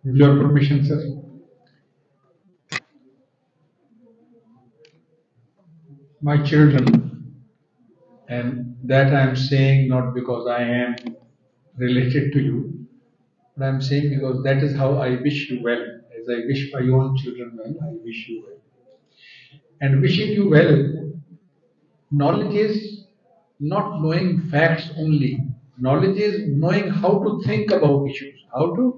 With your permission, sir. My children, and that I am saying not because I am related to you, but I am saying because that is how I wish you well. As I wish my own children well, I wish you well. And wishing you well, knowledge is not knowing facts only. Knowledge is knowing how to think about issues. How to.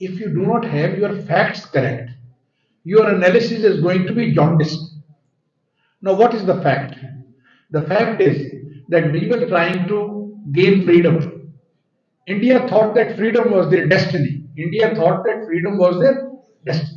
If you do not have your facts correct, your analysis is going to be jaundiced. Now, what is the fact? The fact is that we were trying to gain freedom. India thought that freedom was their destiny. India thought that freedom was their destiny.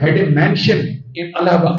had a mansion in Allahabad.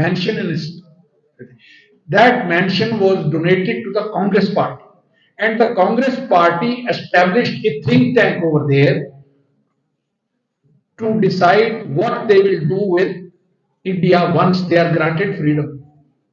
Mansion in that mansion was donated to the Congress Party, and the Congress Party established a think tank over there to decide what they will do with India once they are granted freedom.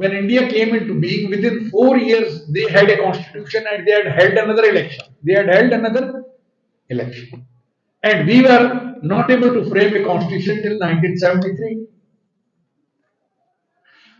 when India came into being, within 4 years they had a constitution and they had held another election. And we were not able to frame a constitution till 1973.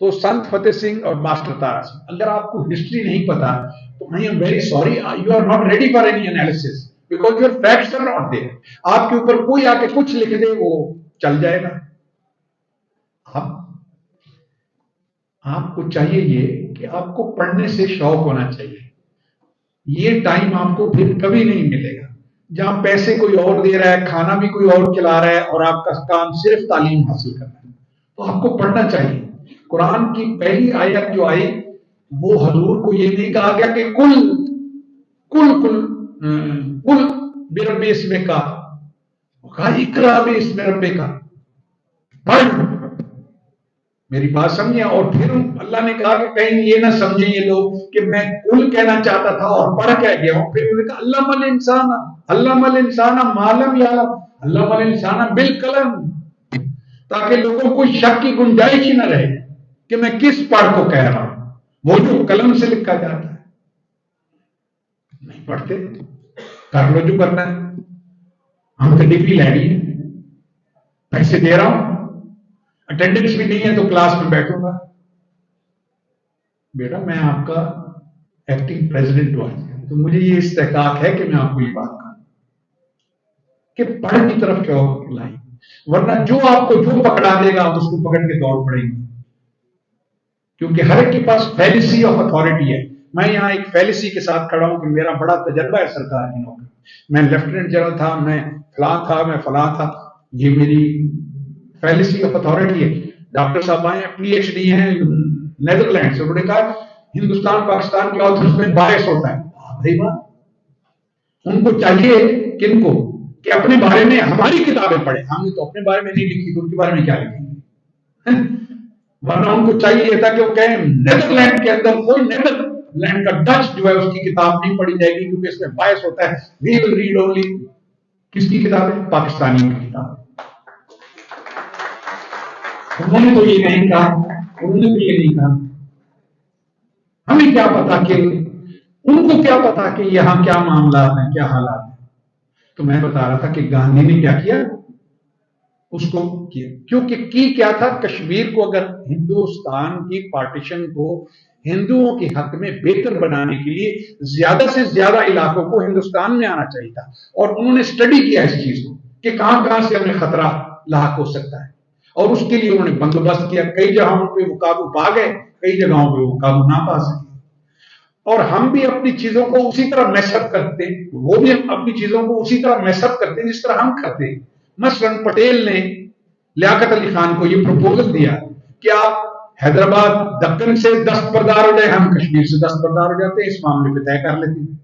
تو سنت فتح سنگھ اور master تارا سنگھ، اگر آپ کو history نہیں پتا تو I am very sorry, you are not ready for any analysis because your facts are not there. آپ کے اوپر کوئی آ کے کچھ لکھ دے وہ چل جائے گا. آپ کو چاہیے یہ کہ آپ کو پڑھنے سے شوق ہونا چاہیے. یہ ٹائم آپ کو پھر کبھی نہیں ملے گا جہاں پیسے کوئی اور دے رہا ہے، کھانا بھی کوئی اور کھلا رہا ہے، اور آپ کا کام صرف تعلیم حاصل کرنا ہے. تو آپ کو پڑھنا چاہیے. قرآن کی پہلی آیت جو آئی وہ حضور کو یہ نہیں کہا گیا کہ کل کل کل کل برب اسم کا، کہا اقرا باسم ربک کا، پڑھ. میری بات سمجھے؟ اور پھر اللہ نے کہا کہ کہیں یہ نہ سمجھے یہ لوگ کہ میں کل کہنا چاہتا تھا اور پڑھ کہہ گیا ہوں. پھر انہوں نے کہا علم الانسان ما لم یعلم، علم الانسان بالقلم، تاکہ لوگوں کو شک کی گنجائش ہی نہ رہے کہ میں کس پڑھ کو کہہ رہا ہوں، وہ جو قلم سے لکھا جاتا ہے. نہیں پڑھتے، کر لو جو کرنا ہے. ہم تو ڈگری لینی ہے، پیسے دے رہا ہوں، اٹینڈنس بھی نہیں ہے تو کلاس میں بیٹھوں گا. بیٹا میں آپ کا ایکٹنگ پریزیڈنٹ ہوا تو مجھے یہ استحقاق ہے کہ میں آپ کو یہ بات کہوں کہ پڑھ کی طرف کیا لائی، ورنہ جو آپ کو جو پکڑا دے گا آپ اس کو پکڑ کے دوڑ پڑیں گے. کیونکہ ہر ایک کے پاس فیلیسی آف اتھارٹی ہے. میں یہاں ایک فیلیسی کے ساتھ کھڑا ہوں کہ میرا بڑا تجربہ ہے سرکار کی نوکری، میں لیفٹیننٹ جنرل تھا، میں فلاں تھا، میں فلاں تھا. یہ میری فیلیسی آف اتھارٹی ہے. ڈاکٹر صاحب آئے ہیں، پی ایچ ڈی ہیں نیدرلینڈ سے، انہوں نے کہا ہندوستان پاکستان کے آتھرز میں باعث ہوتا ہے. بھائی بات ان کو چاہیے کن کو کہ اپنے بارے میں ہماری کتابیں پڑھیں. ہم نے تو اپنے بارے میں نہیں لکھی تو ان کے بارے میں کیا لکھیں گے؟ ورنہ ان کو چاہیے تھا کہ وہ کہیں نیدرلینڈ کے اندر کوئی نیدرلینڈ کا ڈچ جو ہے اس کی کتاب نہیں پڑھی جائے گی کیونکہ اس میں باعث ہوتا ہے. وی ول ریڈ اونلی کس کی کتابیں؟ پاکستانیوں کی کتاب. انہوں نے تو یہ نہیں کہا، انہوں نے تو یہ نہیں کہا. ہمیں کیا پتا کہ ان کو کیا پتا کہ یہاں کیا معاملات ہیں، کیا حالات ہیں. تو میں بتا رہا تھا کہ گاندھی نے کیا کیا، اس کو کیا کیونکہ کی کیا تھا، کشمیر کو اگر ہندوستان کی پارٹیشن کو ہندوؤں کے حق میں بہتر بنانے کے لیے زیادہ سے زیادہ علاقوں کو ہندوستان میں آنا چاہیے تھا. اور انہوں نے اسٹڈی کیا اس چیز کو کہ کہاں کہاں سے ہمیں خطرہ لاحق ہو سکتا ہے، اور اس کے لیے انہوں نے بندوبست کیا. کئی جگہوں پہ وہ قابو پا گئے، کئی جگہوں پہ وہ قابو نہ پا سکے. اور ہم بھی اپنی چیزوں کو اسی طرح میس اپ کرتے ہیں، وہ بھی اپنی چیزوں کو اسی طرح میس اپ کرتے ہیں جس طرح ہم کرتے ہیں. مثلاً پٹیل نے لیاقت علی خان کو یہ پروپوزل دیا کہ آپ حیدرآباد دکن سے دستبردار ہو جائے، ہم کشمیر سے دستبردار ہو جاتے ہیں، اس معاملے پہ طے کر لیتے ہیں.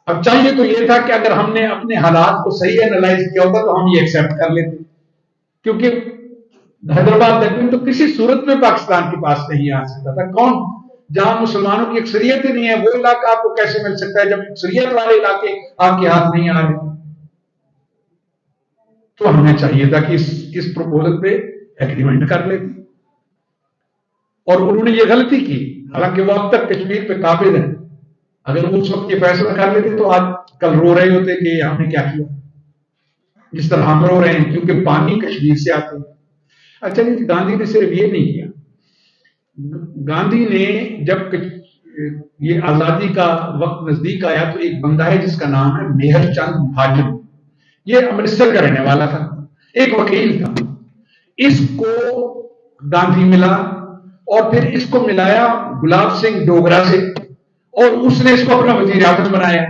اب چاہیے تو یہ تھا کہ اگر ہم نے اپنے حالات کو صحیح اینالائز کیا ہوتا تو ہم یہ ایکسیپٹ کر لیتے، کیونکہ حیدرآباد دکن تو کسی صورت میں پاکستان کے پاس نہیں آ سکتا تھا. کون جہاں مسلمانوں کی اکثریت ہی نہیں ہے وہ علاقہ آپ کو کیسے مل سکتا ہے جب اکثریت والے علاقے آپ کے ہاتھ نہیں آ رہے؟ تو ہمیں چاہیے تھا کہ اس پروپوزل پہ ایگریمنٹ کر لیتے، اور انہوں نے یہ غلطی کی. حالانکہ وہ اب تک کشمیر پہ قابض ہیں. اگر وہ اس وقت یہ فیصلہ کر لیتے تو آج کل رو رہے ہوتے کہ ہم نے کیا کیا، جس طرح ہم رو رہے ہیں کیونکہ پانی کشمیر سے آتے ہیں. اچھا جی، گاندھی نے صرف یہ نہیں کیا. گاندھی نے جب یہ آزادی کا وقت نزدیک آیا تو ایک بندہ ہے جس کا نام ہے میہر چند مہاجن، یہ امرتسر کا رہنے والا تھا، ایک وکیل تھا. اس کو گاندھی ملا اور پھر اس کو ملایا گلاب سنگھ ڈوگرا سے، اور اس نے اس کو اپنا وزیر اعظم بنایا.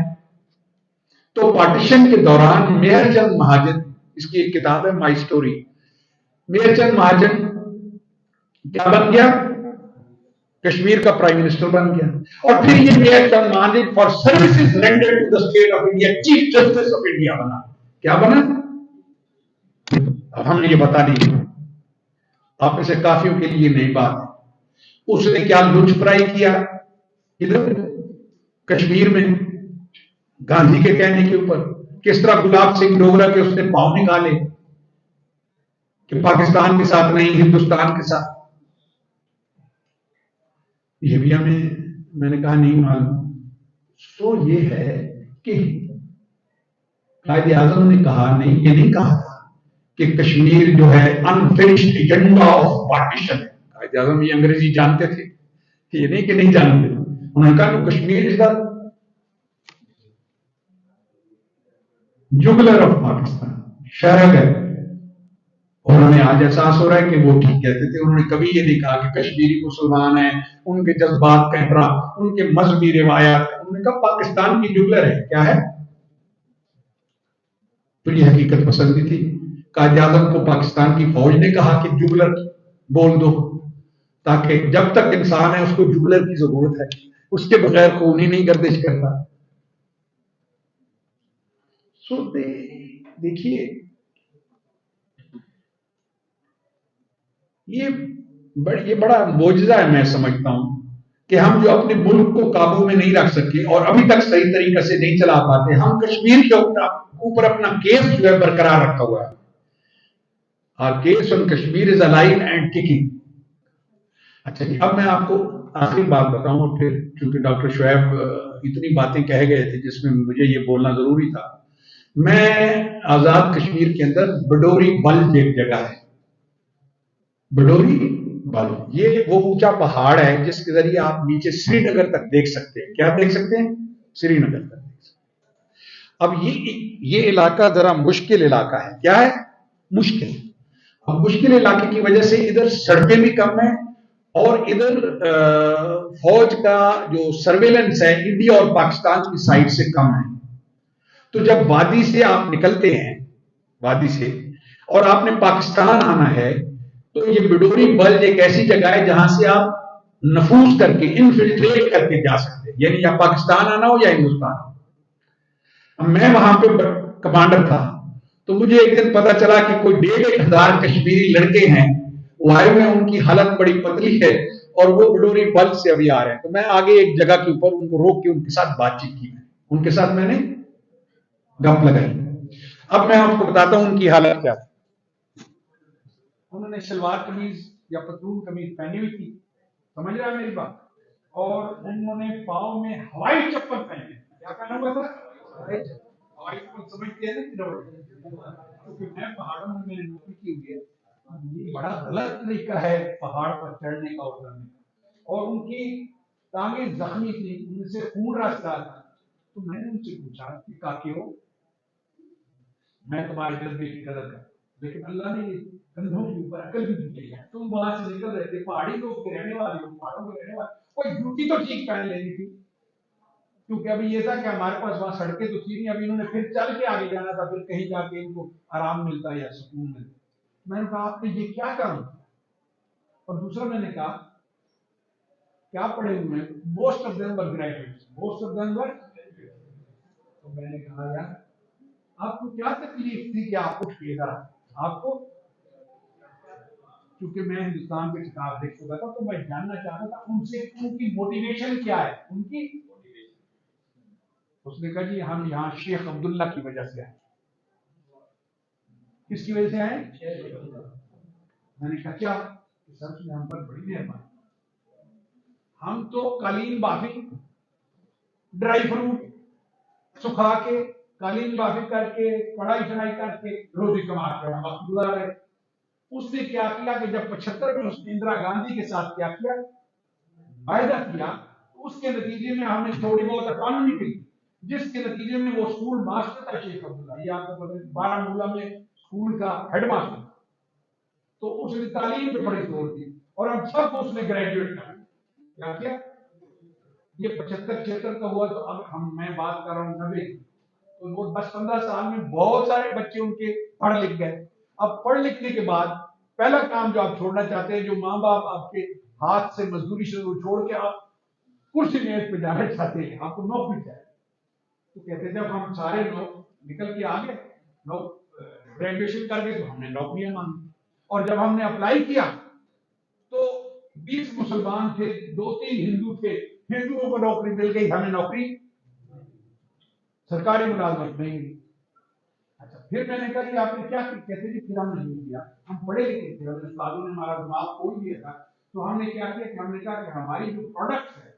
تو پارٹیشن کے دوران میہر چند مہاجن، اس کی ایک کتاب ہے مائی سٹوری، میہر چند مہاجن کیا بن گیا؟ کشمیر کا پرائم منسٹر بن گیا. اور پھر یہ Mehr Chand Mahajan for services rendered to the state of India chief justice of India بنا. کیا بنا؟ اب ہم نے یہ بتا دی، آپ میں سے کافیوں کے لیے نئی بات ہے. اس نے کیا لچ پرائی کیا ادھر کشمیر میں گاندھی کے کہنے کے اوپر، کس طرح گلاب سنگھ ڈوگرا کے اس نے پاؤں نکالے کہ پاکستان کے ساتھ نہیں ہندوستان کے ساتھ. یہ بھی ہمیں، میں نے کہا نہیں معلوم. سو یہ ہے کہ قائد اعظم نے کہا نہیں، یہ نہیں کہا کہ کشمیر جو ہے انفنشڈ ایجنڈا آف پارٹیشن ہے. قائد اعظم یہ انگریزی جانتے تھے؟ یہ نہیں کہ نہیں جانتے. انہوں نے کہا کہ کشمیر از دا جگلر آف پاکستان، شہرگ ہے. اور ہمیں آج احساس ہو رہا ہے کہ وہ ٹھیک کہتے تھے. انہوں نے کبھی یہ نہیں کہا کہ کشمیری مسلمان ہیں، ان کے جذبات کا احترام، ان کے مذہبی روایات. انہوں نے کہا پاکستان کی جگلر ہے. کیا ہے؟ تو یہ حقیقت پسندی تھی. قائد اعظم کو پاکستان کی فوج نے کہا کہ جگلر بول دو، تاکہ جب تک انسان ہے اس کو جگلر کی ضرورت ہے، اس کے بغیر خون ہی نہیں گردش کرتا. سو دیکھیے یہ بڑا معجزہ ہے. میں سمجھتا ہوں کہ ہم جو اپنے ملک کو قابو میں نہیں رکھ سکے اور ابھی تک صحیح طریقے سے نہیں چلا پاتے. ہم کشمیر کے اوپر اپنا کیس جو ہے برقرار رکھا ہوا ہے. اور case on Kashmir is alive and kicking. اچھا جی، اب میں آپ کو آخری بات بتاؤں، اور پھر چونکہ ڈاکٹر شعیب اتنی باتیں کہہ گئے تھے جس میں مجھے یہ بولنا ضروری تھا. میں آزاد کشمیر کے اندر بڈوری بلج ایک جگہ ہے، بڈوری بل، یہ وہ اونچا پہاڑ ہے جس کے ذریعے آپ نیچے سری نگر تک دیکھ سکتے ہیں. کیا دیکھ سکتے ہیں؟ سری نگر تک دیکھ سکتے ہیں. اب یہ علاقہ ذرا مشکل علاقہ ہے. کیا ہے؟ مشکل. اب مشکل علاقے کی وجہ سے ادھر سڑکیں بھی کم ہیں، اور ادھر فوج کا جو سرویلنس ہے انڈیا اور پاکستان کی سائڈ سے کم ہے. تو جب وادی سے آپ نکلتے ہیں، وادی سے، اور آپ نے پاکستان آنا ہے، تو یہ بڈوری بلج ایک ایسی جگہ ہے جہاں سے آپ نفوذ کر کے انفلٹریٹ کر کے جا سکتے ہیں، یعنی یا پاکستان آنا ہو یا ہندوستان. میں وہاں پہ کمانڈر تھا، تو مجھے ایک دن پتا چلا کہ کوئی 1,500 کشمیری لڑکے ہیں، وہ آئے ہوئے، ان کی حالت بڑی پتلی ہے، اور وہ بڈوری بلج سے ابھی آ رہے ہیں. تو میں آگے ایک جگہ کے اوپر ان کو روک کے ان کے ساتھ بات چیت کی، ان کے ساتھ میں نے گپ لگائی. اب میں آپ کو بتاتا ہوں ان کی حالت کیا تھی. انہوں نے شلوار قمیض یا پتلون قمیض پہنی ہوئی تھی، سمجھ رہا ہے میری بات، اور انہوں نے پاؤں میں ہوائی چپل پہنے. کیا پہنا ہوا تھا؟ ہوائی چپل. سمجھتے ہیں نا کیونکہ میں پہاڑوں میں نے نوکری کی ہوئی ہے، یہ بڑا غلط طریقہ ہے پہاڑ پر چڑھنے کا اترنے کا. اور ان کی ٹانگیں زخمی تھی، ان سے خون راستہ تھا. تو میں نے ان سے پوچھا کہ کاکیو، میں تمہارے جذبے کی قدر کرتا ہوں، لیکن اللہ نے کندھوں کے اوپر عقل بھی دی ہے. تم وہاں سے نکل رہے تھے، پہاڑی لوگ کے رہنے والے ہو، پہاڑوں کے رہنے والے، کوئی ڈیوٹی تو ٹھیک پہن لینی تھی. کیونکہ ابھی یہ تھا کہ ہمارے پاس وہاں سڑکیں تو تھی نہیں، ابھی انہوں نے پھر چل کے آگے جانا تھا، پھر کہیں جا کے ان کو آرام ملتا یا سکون ملتا. میں نے کہا آپ نے یہ کیا کام کیا؟ اور دوسرا میں نے کہا کیا پڑھے ہوئے ہیں؟ Most of them were graduates, most of them were. تو میں نے کہا یار آپ کو کیا تکلیف تھی کہ آپ اٹھ کے ادھر آپ کو، کیونکہ میں ہندوستان کے کتاب دیکھ چکا تھا، تو میں جاننا چاہتا تھا ان سے ان کی موٹیویشن کیا ہے. ان کی اس نے کہا جی ہم یہاں شیخ عبداللہ کی وجہ سے آئے. کس کی وجہ سے آئے؟ میں نے کہا کیا؟ سر نے ہم پر بڑی مہربانی، ہم تو قالین بافی، ڈرائی فروٹ سکھا کے، قالین بافی کر کے، پڑھائی شڑائی کر کے روزی کما کے وقت گزار رہے. اس نے کیا کیا کہ جب 75 میں اس نے اندرا گاندھی کے ساتھ کیا کیا معاہدہ کیا، اس کے نتیجے میں ہم نے تھوڑی بہت اکانومی کی، جس کے نتیجے میں وہ اسکول ماسٹر تھا شیخ عبداللہ، یہ آپ کو پتہ ہے بارہمولہ میں اسکول کا ہیڈ ماسٹر. تو اس نے تعلیم پہ بڑی زور دی، اور ہم سب کو اس نے گریجویٹ کیا کیا. یہ 75-76 کا ہوا، تو اب میں بات کر رہا ہوں 90 کی، تو وہ 10-15 سال میں بہت سارے بچے ان کے پڑھ لکھ گئے. اب پڑھ لکھنے کے بعد پہلا کام جو آپ چھوڑنا چاہتے ہیں، جو ماں باپ آپ کے ہاتھ سے مزدوری شروع چھوڑ کے آپ کرسی میز پہ جانا چاہتے ہیں، آپ کو نوکری چاہیے. تو کہتے ہیں جب ہم سارے لوگ نکل کے آگے گریجویشن کر کے، تو ہم نے نوکریاں مانگی. اور جب ہم نے اپلائی کیا تو 20 مسلمان تھے، 2-3 ہندو تھے، ہندوؤں کو نوکری مل گئی، ہمیں نوکری سرکاری ملازمت نہیں ملی. اچھا پھر میں نے کہا کہ آپ نے کیا کہتے جی؟ پھر ہم نے نہیں کیا، ہم پڑھے لکھے تھے، اور استادوں نے ہمارا دماغ کھول دیا تھا. تو ہم نے کیا کیا کہ ہم نے کہا کہ ہماری جو پروڈکٹ ہے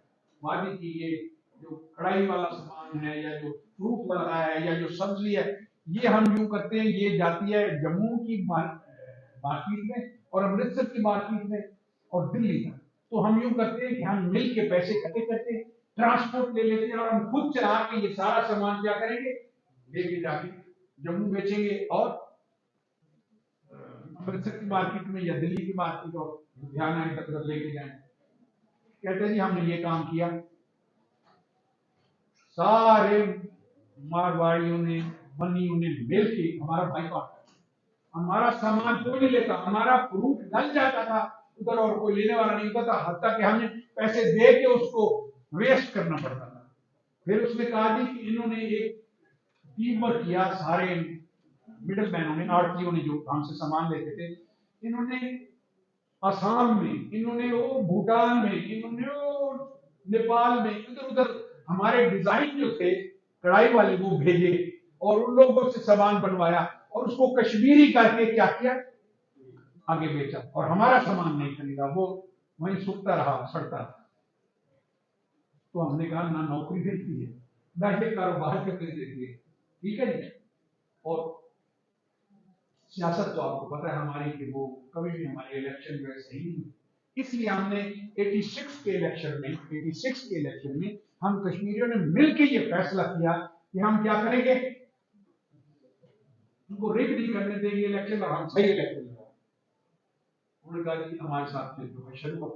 وادی کی، یہ جو کڑھائی والا سامان ہے، یا جو فروٹ والا ہے، یا جو سبزی ہے، یہ ہم یوں کرتے ہیں، یہ جاتی ہے جموں کی مارکیٹ میں اور امرتسر کی مارکیٹ میں، اور دلی تک. تو ہم یوں کرتے ہیں کہ ہم مل کے پیسے اکٹھے کرتے ہیں, ٹرانسپورٹ لے لیتے ہیں, اور ہم خود چلا کے یہ سارا سامان کیا کریں گے, لے کے جا کے جموں بیچیں گے, اور امرتسر کی مارکیٹ میں یا دلی کی مارکیٹ اور لدھیانہ کی طرف لے کے جائیں. کہتے ہیں جی ہم نے یہ کام کیا. سارے مارواڑیوں نے منیوں نے مل کے ہمارا بھائی کاٹ, ہمارا سامان کوئی نہیں لیتا, ہمارا فروٹ ڈل جاتا تھا ادھر اور کوئی لینے والا نہیں ہوتا تھا, حتیٰ کہ ہمیں پیسے دے کے اس کو ویسٹ کرنا پڑتا تھا. پھر اس نے کہا جی کہ انہوں نے ایک ٹیم ورک کیا, سارے مڈل مینوں نے, آڑتیوں نے جو ہم سے سامان لیتے تھے, انہوں نے آسام میں, انہوں نے وہ بھوٹان میں, انہوں نے وہ نیپال میں, ادھر ادھر ہمارے ڈیزائن جو تھے کڑھائی والے وہ بھیجے, اور ان لوگوں سے سامان بنوایا, اور اس کو کشمیری کر کے کیا کیا, آگے بیچا, اور ہمارا سامان نہیں خریدا, وہ وہیں سکتا رہا, سڑتا رہا. تو ہم نے کہا نہ نوکری دیتی ہے نہ یہ کاروبار کرنے دیتی ہے, ٹھیک ہے جی. اور سیاست تو آپ کو پتا ہے ہماری کہ وہ کبھی بھی ہماری الیکشن جو ہے صحیح نہیں. اس لیے ہم نے 86 کے الیکشن میں ہم کشمیریوں نے مل کے یہ فیصلہ کیا کہ ہم کیا کریں گے, ان کو ریگ نہیں کرنے دیں گے الیکشن, اور ہم صحیح الیکشن لگائیں. انہوں نے کہا کہ ہمارے ساتھ جو ہے شروع ہو.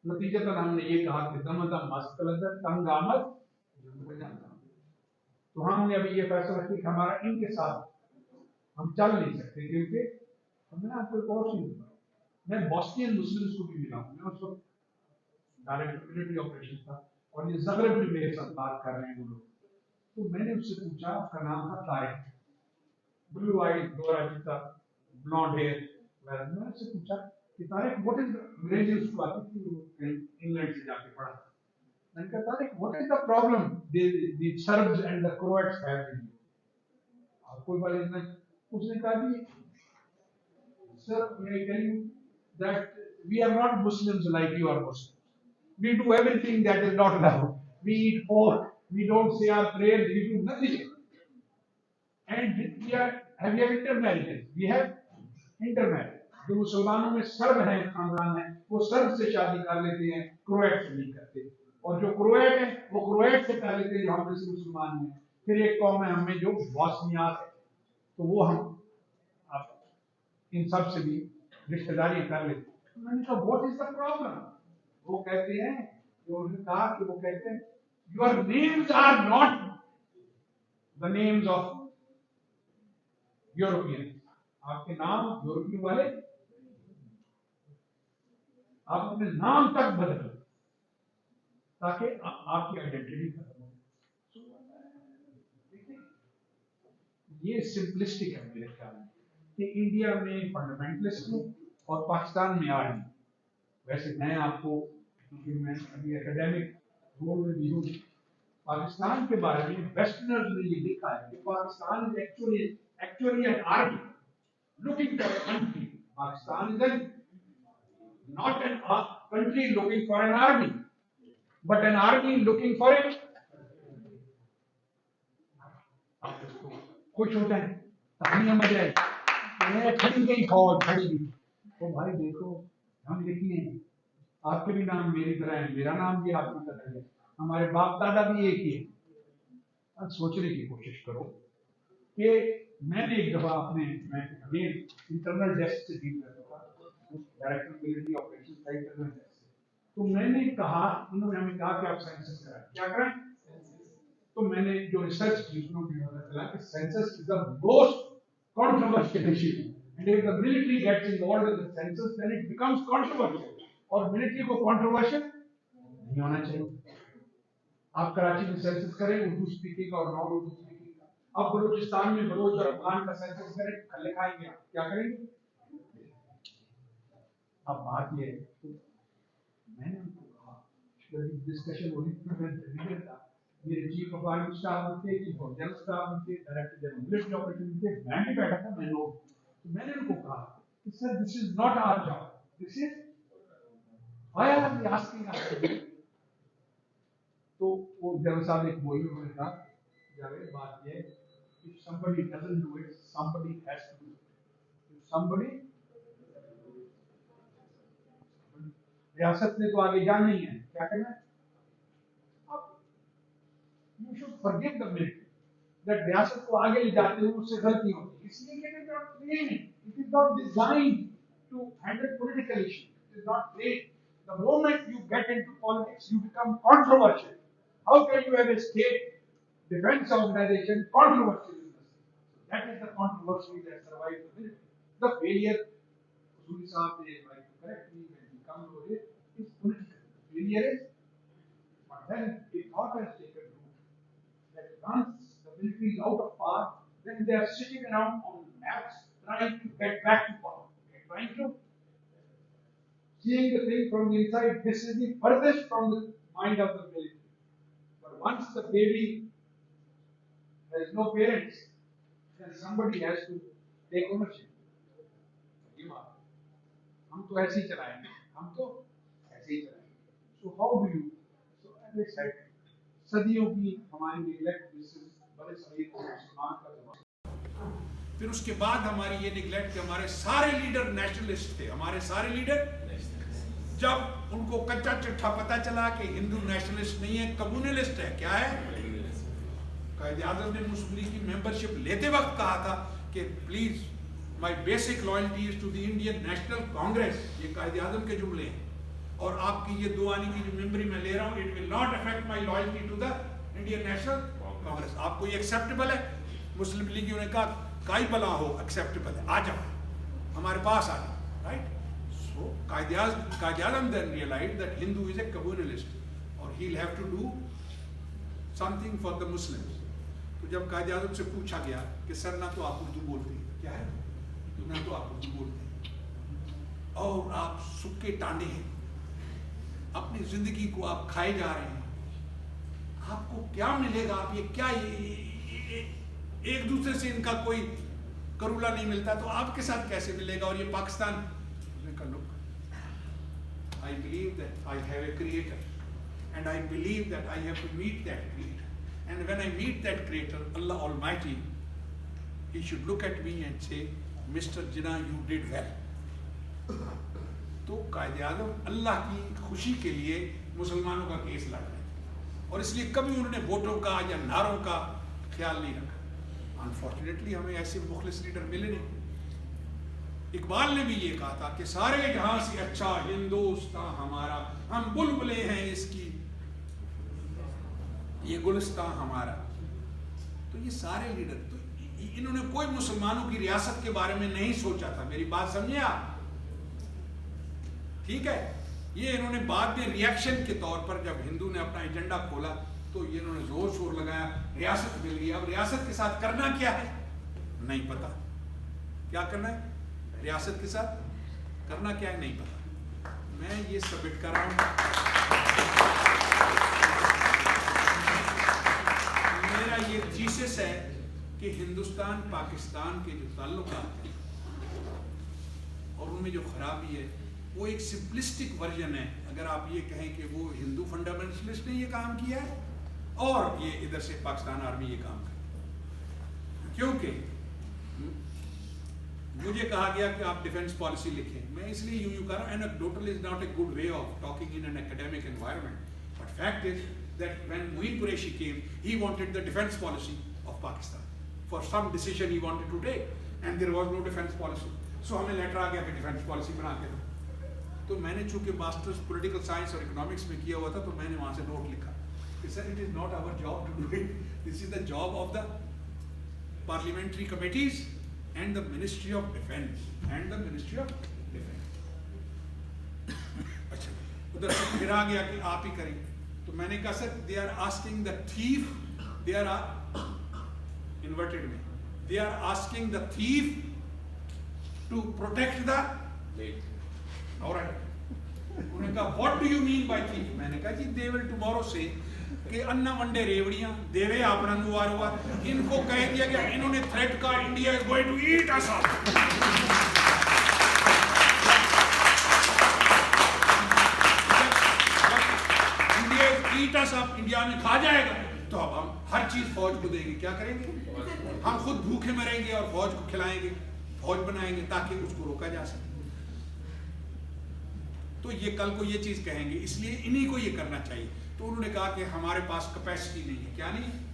نتیجتاً ہم نے یہ کہا کہ دم دم مست تنگ آمد. تو ہم نے ابھی یہ فیصلہ کیا کہ ہمارا ان کے ساتھ ہم چل نہیں سکتے, کیونکہ ہم نے آپ کو ایک اور چیز, میں بوسنین مسلمس کو بھی ملا ہوں, میں اس وقت ڈائریکٹر ملٹری آپریشن تھا, اور یہ زغرب بھی میرے ساتھ بات کر رہے ہیں وہ لوگ. تو میں نے اس سے پوچھا, اس کا نام تھا طارق, بلو آئی گورا جیتا بلانڈ ہیئر. میں نے اس سے پوچھا کہ طارق واٹ از, انگریزی اس کو آتی تھی, انگلینڈ سے جا کے پڑھا. میں نے کہا Tariq what is the problem the Serbs and the Croats have in you, آپ کوئی بات نہیں. اس نے کہا جی sir, may I tell you that we are not Muslims like you are Muslims. We do everything that is not allowed. We eat pork, we don't say our prayers, we do nothing. And we are, have you intermarried? We have intermarried. جو مسلمانوں میں سرب ہیں, خاندان ہیں, وہ سرب سے شادی کر لیتے ہیں, کرویٹ سے نہیں کرتے. اور جو کرویٹ ہیں وہ کرویٹ سے کر لیتے ہیں جو ہم جیسے مسلمان ہیں. پھر ایک قوم ہے ہم میں جو بوسنیات ہے, تو وہ ہم ان سب سے بھی رشتے داری کر لیتے. میں نے کہا واٹ از دا پرابلم. وہ کہتے ہیں, جو انہوں نے کہا کہ وہ کہتے ہیں your names are not the names of European, آپ کے نام یورپین والے, آپ اپنے نام تک بدل تاکہ آپ کی آئیڈینٹی ختم ہو. یہ سمپلسٹک ہے میرے خیال میں کہ انڈیا میں فنڈامنٹلسٹ ہوں اور پاکستان میں آرمی. ویسے میں آپ کو, کیونکہ میں ابھی اکیڈیمک رول میں بھی ہوں, پاکستان کے بارے میں ویسٹرنرز نے یہ لکھا ہے کہ Pakistan is actually an army looking for a country. Pakistan is not a country looking for an army, but an army looking for a. خوش ہوتے ہیں, تالیاں بجائے, کھڑی گئی فوج, کھڑی گئی. تو بھائی دیکھو, ہم لکھنے ہیں, آپ کے بھی نام میری طرح ہے, میرا نام بھی آپ کی طرح ہے, ہمارے باپ دادا بھی ایک ہی ہے. اب سوچنے کی کوشش کرو کہ میں نے ایک دفعہ اپنے انٹرنل ڈیسک سے ڈیل کرتا تھا, ڈائریکٹر ملٹری آپریشن کا انٹرنل ڈیسک سے. تو میں نے کہا, انہوں نے ہمیں کہا کہ آپ سینسس کرائیں. کیا کریں؟ تو میں نے جو ریسرچ کی اس میں پتا چلا کہ census is the most controversial issue, and if the military gets involved in the census then it becomes controversial, اور military کو controversial نہیں ہونا چاہیے. آپ کراچی میں سینسس کریں اردو اسپیکنگ اور نان اردو اسپیکنگ کا, اب بلوچستان میں بلوچ اور افغان کا سینسس کریں, کھلے کھائیں گے, کیا کریں گے؟ اب بات یہ ہے, میں نے ان کو کہا ڈسکشن ہو رہی تھا, میرے چیف آف آرمی اسٹاف تھے, چیف آف جنرل اسٹاف تھے, ڈائریکٹر جنرل ملٹری آپریشن تھے, میں بھی بیٹھا تھا. میں نے ان کو کہا کہ sir this is not our job, this is why are we asking us to do. تو وہ جنرل صاحب ایک بولی, انہوں نے کہا جاوید بات یہ ہے, if somebody doesn't do it, somebody has to do it. If somebody ریاست نے تو آگے جانا ہی ہے, کیا کرنا ہے اب؟ You should forgive the military that ریاست کو آگے لے جاتے ہوئے اس سے غلطی ہوتی ہے, اس لیے کہ it is not designed to handle political issues. It is not great. The moment you get into politics, you become controversial. How can you have a state defense organization controversial in this? That is the controversy that survived the military. The failure, Usuli Sahab, they like to correct me when he comes over here, is political. The failure is, but then a thought has taken root that once the military is out of power, then they are sitting around on maps trying to get back to power. They are trying to seeing the thing from the inside. This is the furthest from the mind of the military. But once the baby has no parents, then somebody has to take ownership. ہم تو ایسے ہی چلائیں گے, ہم تو ایسے ہی چلائیں گے. So how do you? So as I said, صدیوں کی ہماری نیگلیکٹ, جس سے بڑے صدیوں کو مسلمان کا جواب. پھر اس کے بعد ہماری یہ نیگلیکٹ کہ ہمارے سارے لیڈر نیشنلسٹ تھے. ہمارے سارے لیڈر جب ان کو کچا چٹھا پتا چلا کہ ہندو نیشنلسٹ نہیں ہے, کمیونلسٹ ہے, کیا ہے, قائد اعظم نے مسلم لیگ کی ممبرشپ لیتے وقت کہا تھا کہ please my basic loyalty is to the Indian National Congress. یہ قائد اعظم کے جملے ہیں, اور آپ کی یہ 2 آنے کی جو ممبری میں لے رہا ہوں, it will not affect my loyalty to the Indian National Congress. آپ کو یہ ایکسیپٹیبل ہے؟ مسلم لیگیوں نے کہا کائی بلا ہو, ایکسیپٹیبل ہے, آ جاؤ ہمارے پاس آ جاؤ, right. So Quaid Azam then realized that Hindu is a communalist or he'll have to do something for the Muslims. تو جب قائد اعظم سے پوچھا گیا کہ سر نہ تو آپ اردو بولتے ہیں, کیا ہے, نہ تو آپ اردو بولتے ہیں, اور آپ سکے ٹانڈے ہیں, اپنی زندگی کو آپ کھائے جا رہے ہیں, آپ کو کیا ملے گا, آپ یہ کیا ایک دوسرے سے ان کا کوئی کرولا نہیں ملتا, تو آپ کے ساتھ کیسے ملے گا, اور یہ پاکستان. نے کہا لوک, I believe that I have a creator and I believe that I have to meet that creator, and when I meet that creator, Allah Almighty, he should look at me and say, Mr. Jinnah, you did well. تو قائد اعظم اللہ کی خوشی کے لیے مسلمانوں کا case لڑ رہے تھے, اور اس لیے کبھی انہوں نے ووٹوں کا یا نعروں کا خیال نہیں رکھا. انفارچونیٹلی ہمیں ایسے مخلص لیڈر ملے نہیں. اقبال نے بھی یہ کہا تھا کہ سارے جہاں سے اچھا ہندوستان ہمارا, ہم بلبلے ہیں اس کی, یہ گلستان ہمارا. تو یہ سارے لیڈر, تو انہوں نے کوئی مسلمانوں کی ریاست کے بارے میں نہیں سوچا تھا. میری بات سمجھے آپ, ٹھیک ہے. یہ انہوں نے بعد میں ریئیکشن کے طور پر جب ہندو نے اپنا ایجنڈا کھولا تو یہ انہوں نے زور شور لگایا, ریاست مل گئی. اب ریاست کے ساتھ کرنا کیا ہے نہیں پتا, کیا کرنا ہے ریاست کے ساتھ کرنا کیا ہے نہیں پتا. میں یہ سبمٹ کر رہا ہوں, میرا یہ تھیسس ہے کہ ہندوستان پاکستان کے جو تعلقات ہیں اور ان میں جو خرابی ہے وہ ایک سمپلسٹک ورژن ہے. اگر آپ یہ کہیں کہ وہ ہندو فنڈامنٹلسٹ نے یہ کام کیا ہے اور یہ ادھر سے پاکستان آرمی یہ کام کرے, کیونکہ مجھے کہا گیا کہ آپ ڈیفینس پالیسی لکھیں. میں اس لیے یوں کر رہا ہوں, anecdotal is not a good way of talking in an academic environment, but fact is that when Muin Qureshi came, he wanted the defense policy of Pakistan for some decision he wanted to take, and there was no defense policy. So ہمیں letter آ گیا کہ defence policy بنا کے دو. تو میں نے چونکہ masters political science اور اکنامکس میں کیا ہوا تھا تو میں نے وہاں سے نوٹ لکھا کہ sir it is not our job to do it, this is the job of the parliamentary committees and the Ministry of Defense and the Ministry of Defense. اچھا ادھر سے پھر آ گیا کہ آپ ہی کریں. تو میں نے کہا سر they are asking the thief, they are inverted me, they are asking the thief to protect the late. All right. انہوں نے کہا what do you mean by thief? میں نے کہا جی they will tomorrow say کہ انا ونڈے ریوڑیاں دیوے آپرنگ وار ہوا, ان کو کہہ دیا گیا, انہوں نے تھریٹ کا India is going to eat us up. India eat us up, India میں کھا جائے گا تو اب ہم ہر چیز فوج کو دیں گے. کیا کریں گے, ہم خود بھوکے مریں گے اور فوج کو کھلائیں گے, فوج بنائیں گے تاکہ اس کو روکا جا سکے. تو یہ کل کو یہ چیز کہیں گے، اس لیے انہی کو یہ کرنا چاہیے. تو انہوں نے کہا کہ ہمارے پاس کیپیسٹی نہیں ہے. کیا نہیں؟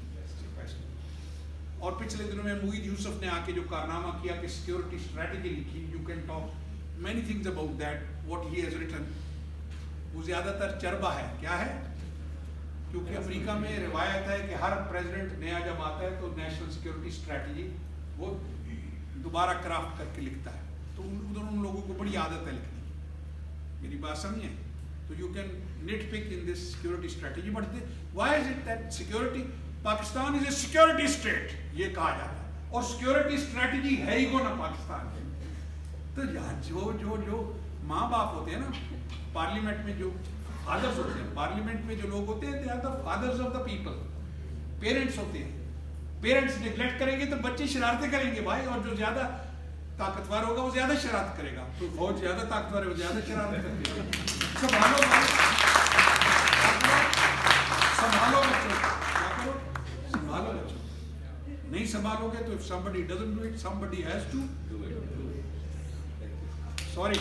اور پچھلے دنوں میں موید یوسف نے آ کے جو کارنامہ کیا کہ سیکورٹی اسٹریٹجی لکھی، you can talk many things about that what he has written. وہ زیادہ تر چربا ہے. کیا ہے؟ کیونکہ امریکہ میں روایت ہے کہ ہر پریزیڈنٹ نیا جب آتا ہے تو نیشنل سیکورٹی اسٹریٹجی وہ دوبارہ کرافٹ کر کے لکھتا ہے. تو ادھر ان لوگوں کو بڑی عادت ہے لکھنے کی. میری بات سمجھیں؟ تو you can nitpick in this security strategy. But why is it that security Pakistan is a security state یہ کہا جاتا ہے، اور سیکورٹی اسٹریٹجی ہے ہی کو نا پاکستان میں. تو یار جو ماں باپ ہوتے ہیں نا پارلیمنٹ میں، جو فادرز ہوتے ہیں پارلیمنٹ میں، جو لوگ ہوتے ہیں they are the fathers of the people. Parents ہوتے ہیں. پیرنٹس نگلیکٹ کریں گے تو بچے شرارتیں کریں گے بھائی، اور جو زیادہ طاقتور ہوگا وہ زیادہ شرارت کرے گا. تو فوج زیادہ طاقتور ہے وہ زیادہ شرارت کرے گا. سنبھالو سنبھالو بچوں، کیا کرو؟ سنبھالو بچوں. نہیں سنبھالو گے تو if somebody doesn't do it, somebody has to do it. Sorry.